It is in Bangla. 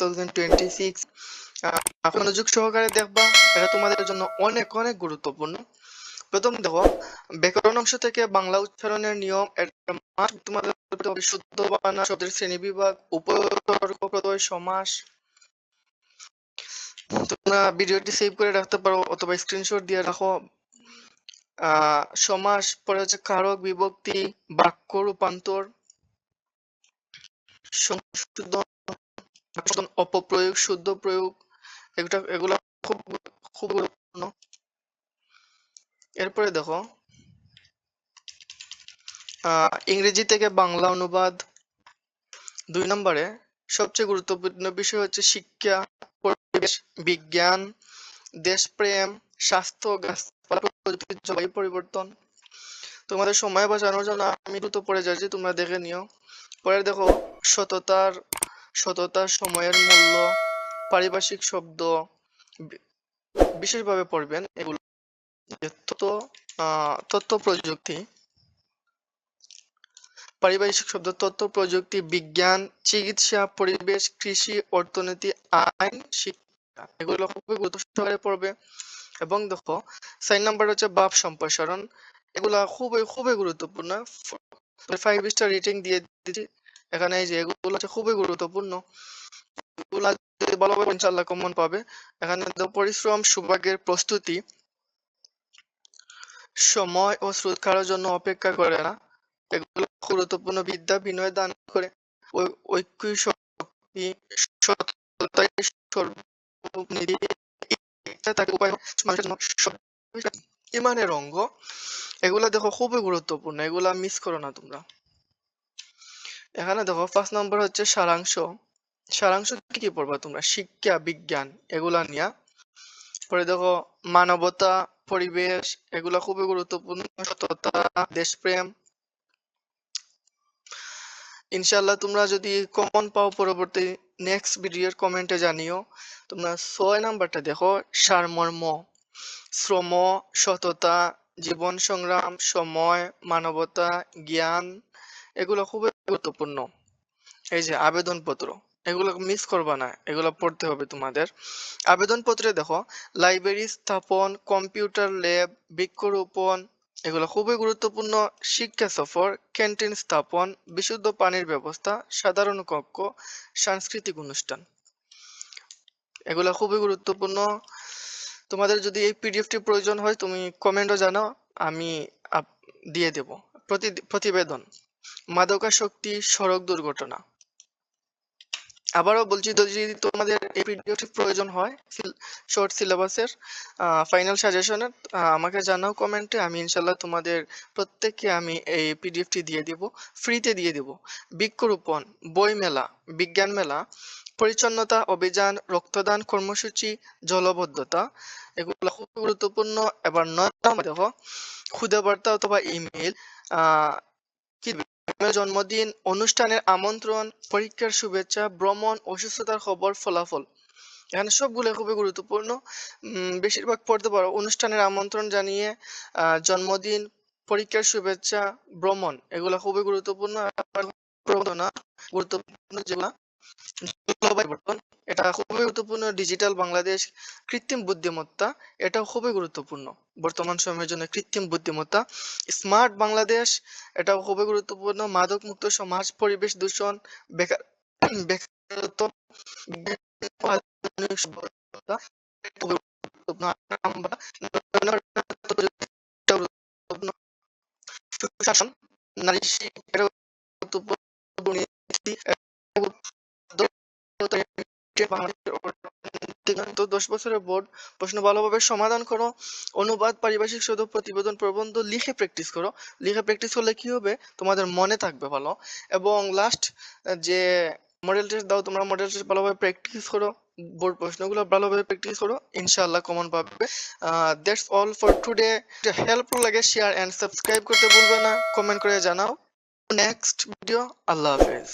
2026 মনোযোগ সহকারে দেখবা, এটা তোমাদের জন্য অনেক অনেক গুরুত্বপূর্ণ। প্রথম দেখো, ব্যাকরণ অংশ থেকে বাংলা উচ্চারণের নিয়ম, তোমাদের শুদ্ধ বানান, শব্দের শ্রেণীবিভাগ, উপসর্গ প্রত্যয়, সমাস। তোমরা ভিডিওটি সেভ করে রাখতে পারো অথবা স্ক্রিনশট দিয়ে রাখো। সমাস, পরে হচ্ছে কারক, বিভক্তি, বাক্য রূপান্তর, সংশোধন, অপপ্রয়োগ, শুদ্ধ প্রয়োগ, এগুলো খুব খুব গুরুত্বপূর্ণ। এরপরে দেখো, ইংরেজি থেকে বাংলা অনুবাদ। 2 নম্বরে সবচেয়ে গুরুত্বপূর্ণ বিষয় হচ্ছে শিক্ষা, পরিবেশ বিজ্ঞান, দেশপ্রেম, স্বাস্থ্য, গাছপালা, প্রযুক্তি, জলবায়ু পরিবর্তন। তোমাদের সময় বাঁচানোর জন্য আমি দ্রুত পড়ে যাচ্ছি, তোমরা দেখে নিও। পরে দেখো, সততা, সময়ের মূল্য, পারিভাষিক শব্দ বিশেষভাবে পড়বেন এগুলো। তথ্য প্রযুক্তি, পারিভাষিক শব্দ, তথ্য প্রযুক্তি, বিজ্ঞান, চিকিৎসা, পরিবেশ, কৃষি, অর্থনীতি, আইন, শিক্ষা, এগুলো খুবই গুরুত্ব সহকারে পড়বে। এবং দেখো 4 নাম্বার হচ্ছে ভাব সম্প্রসারণ, এগুলা খুবই খুবই গুরুত্বপূর্ণ। 5 স্টার রেটিং দিয়ে দিচ্ছি এখানে। এই যে এগুলো হচ্ছে খুবই গুরুত্বপূর্ণ, এগুলা যদি ভালোভাবে ইনশাআল্লাহ কমন পাবে। এখানে পরিশ্রম, সৌভাগ্যের প্রস্তুতি, সময় ও স্রোত কারোর জন্য অপেক্ষা করে না, এগুলো গুরুত্বপূর্ণ। বিদ্যা বিনয় দান করে, ঐক্য শক্তি, সততাই সর্বনিধি, তাকে উপায় ইমানের অঙ্গ, এগুলা দেখো খুবই গুরুত্বপূর্ণ, এগুলা মিস করো না তোমরা। এখানে দেখো 5 নম্বর হচ্ছে সারাংশ। সারাংশ কি পড়বা তোমরা? শিক্ষা, বিজ্ঞান, এগুলা নিয়ে। পরে দেখো মানবতা, পরিবেশ, এগুলা খুবই গুরুত্বপূর্ণ। সততা, দেশপ্রেম। ইনশাআল্লাহ তোমরা যদি কমন পাও পরবর্তী নেক্সট ভিডিওর কমেন্টে জানিও। তোমরা 6 নাম্বারটা দেখো, সারমর্ম, শ্রম, সততা, জীবন সংগ্রাম, সময়, মানবতা, জ্ঞান, এগুলো খুবই গুরুত্বপূর্ণ। এই যে আবেদনপত্র, এগুলো মিস করবা না, এগুলো পড়তে হবে তোমাদের। আবেদনপত্রে দেখো লাইব্রেরি স্থাপন, কম্পিউটার ল্যাব, বৃক্ষরোপণ, এগুলো খুবই গুরুত্বপূর্ণ। শিক্ষা সফর, ক্যান্টিন স্থাপন, বিশুদ্ধ পানির ব্যবস্থা, সাধারণ কক্ষ, সাংস্কৃতিক অনুষ্ঠান, এগুলো খুবই গুরুত্বপূর্ণ। তোমাদের যদি এই পিডিএফটি প্রয়োজন হয় তুমি কমেন্টও জানাও, আমি দিয়ে দেব। প্রতিবেদন, মাদকাসক্তি, সড়ক দুর্ঘটনা। আবারও বলছি, যদি তোমাদের এই ভিডিওটি প্রয়োজন হয় শর্ট সিলেবাসের ফাইনাল সাজেশনের, আমাকে জানাও কমেন্টে। আমি ইনশাল্লাহ তোমাদের প্রত্যেককে আমি এই পিডিএফটি দিয়ে দিব, ফ্রিতে দিয়ে দিব। বৃক্ষরোপণ, বই মেলা, বিজ্ঞান মেলা, পরিচ্ছন্নতা অভিযান, রক্তদান কর্মসূচি, জলবদ্ধতা, এগুলো খুব গুরুত্বপূর্ণ। এবার 9 নম্বর দেখো, খুদে বার্তা অথবা ইমেল, জন্মদিন, অনুষ্ঠানের আমন্ত্রণ, পরীক্ষার শুভেচ্ছা, ভ্রমণ, অসুস্থতার খবর, ফলাফল, এখানে সবগুলো খুবই গুরুত্বপূর্ণ। বেশিরভাগ পড়তে পারো। অনুষ্ঠানের আমন্ত্রণ জানিয়ে, জন্মদিন, পরীক্ষার শুভেচ্ছা, ভ্রমণ, এগুলো খুবই গুরুত্বপূর্ণ। গুরুত্বপূর্ণ যেগুলা, জলবায়ু পরিবর্তন, এটা খুবই গুরুত্বপূর্ণ। ডিজিটাল বাংলাদেশ, কৃত্রিম বুদ্ধিমত্তা, এটাও খুবই গুরুত্বপূর্ণ বর্তমান সময়ের জন্য। কৃত্রিম বুদ্ধিমত্তা, স্মার্ট বাংলাদেশ, এটাও খুবই গুরুত্বপূর্ণ। মাদক মুক্ত সমাজ, পরিবেশ দূষণ, বেকারত্ব, সুশাসন, নারী শিক্ষার, 10 বছরের বোর্ড প্রশ্ন ভালোভাবে সমাধান করো। অনুবাদ, পারিভাষিক শব্দ, প্রতিবেদন, প্রবন্ধ লিখে প্র্যাকটিস করো। লিখে প্র্যাকটিস করলে কি হবে, তোমাদের মনে থাকবে ভালো। এবং লাস্ট যে মডেল টেস্ট দাও, তোমরা মডেল টেস্ট ভালোভাবে প্র্যাকটিস করো, বোর্ড প্রশ্নগুলো ভালোভাবে প্র্যাকটিস করো, ইনশাআল্লাহ কমন পাবে। That's all for today. Helpful লাগে শেয়ার এন্ড সাবস্ক্রাইব করতে ভুলবে না, কমেন্ট করে জানাও। নেক্সট ভিডিও, আল্লাহ হাফেজ।